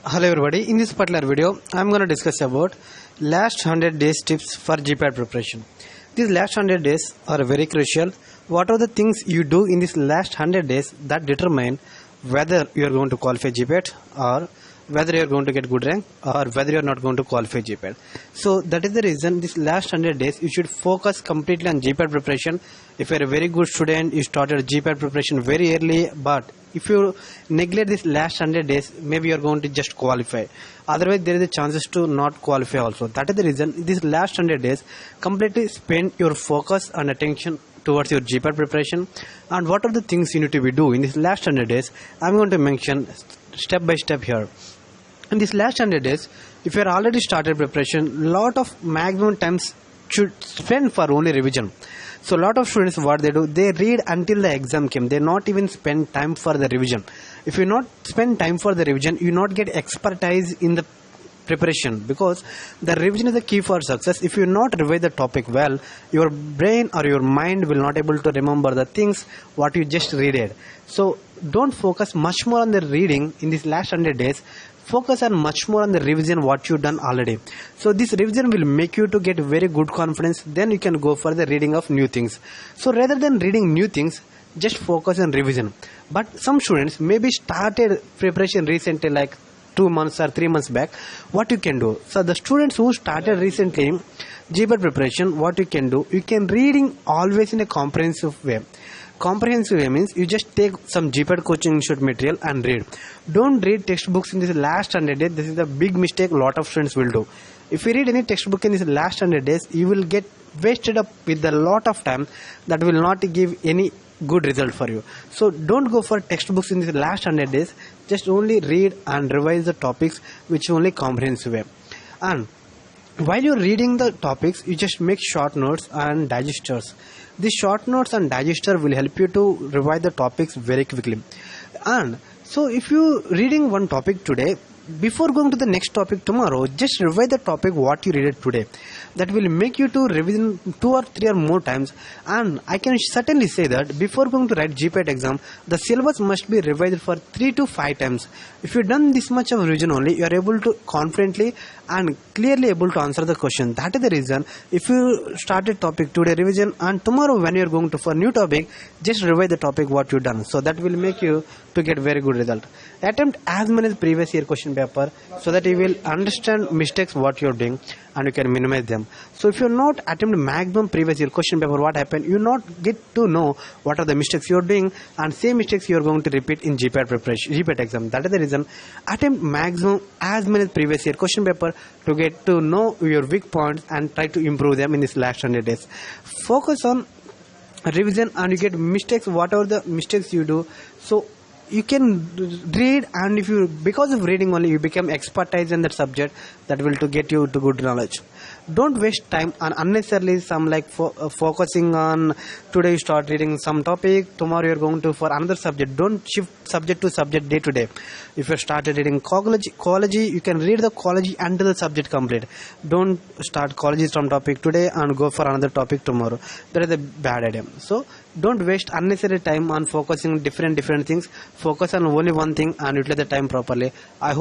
Hello everybody, in this particular video I am going to discuss about last 100 days tips for GPAT preparation. These last 100 days are very crucial. What are the things you do in this last 100 days that determine whether you are going to qualify GPAT or whether you are going to get good rank or whether you are not going to qualify GPAT. So that is the reason this last 100 days you should focus completely on GPAT preparation. If you are a very good student, you started GPAT preparation very early, but if you neglect this last 100 days, maybe you are going to just qualify. Otherwise, there is a chances to not qualify also. That is the reason this last 100 days, completely spend your focus and attention towards your GPAT preparation. And what are the things you need to be doing in this last 100 days? I am going to mention step by step here. In this last 100 days, if you are already started preparation, lot of maximum times should spend for only revision. So a lot of students, what they do, they read until the exam came. They not even spend time for the revision. If you not spend time for the revision, you not get expertise in the preparation, because the revision is the key for success. If you not revise the topic well, your brain or your mind will not able to remember the things what you just read it. So don't focus much more on the reading in these last 100 days. Focus on much more on the revision what you done already. So this revision will make you to get very good confidence. Then you can go for the reading of new things. So rather than reading new things, just focus on revision. But some students maybe started preparation recently, like 2 months or 3 months back. What you can do? So the students who started recently GPAT preparation, what you can do? You can reading always in a comprehensive way. Comprehensive way means you just take some GPAT coaching institute material and read. Don't read textbooks in this last 100 days. This is the big mistake a lot of students will do. If you read any textbook in this last 100 days, you will get wasted up with a lot of time that will not give any good result for you. So don't go for textbooks in this last 100 days. Just only read and revise the topics which only comprehensive way. And while you're reading the topics, you just make short notes and digesters. These short notes and digester will help you to revise the topics very quickly. And so if you reading one topic today, before going to the next topic tomorrow, just revise the topic what you read it today. That will make you to revision 2 or 3 or more times. And I can certainly say that before going to write GPAT exam, the syllabus must be revised for 3 to 5 times. If you done this much of revision only, you are able to confidently and clearly able to answer the question. That is the reason if you started topic today revision, and tomorrow when you are going to for new topic, just revise the topic what you done. So that will make you to get very good result. Attempt as many previous year question paper so that you will understand mistakes what you are doing and you can minimize them. So if you not attempt maximum previous year question paper, what happened, you not get to know what are the mistakes you are doing, and same mistakes you are going to repeat in GPAT preparation, GPAT exam. That is the reason attempt maximum as many previous year question paper to get to know your weak points and try to improve them in this last 100 days. Focus on revision and you get mistakes, whatever the mistakes you do. So you can read, and if you because of reading only you become expertise in that subject, that will to get you to good knowledge. Don't waste time on unnecessarily some like focusing on today you start reading some topic, tomorrow you are going to for another subject. Don't shift subject to subject day to day. If you started reading ecology, you can read the ecology until the subject complete. Don't start ecology from topic today and go for another topic tomorrow. That is a bad idea. So don't waste unnecessary time on focusing different things. Focus on only one thing and utilize the time properly. I hope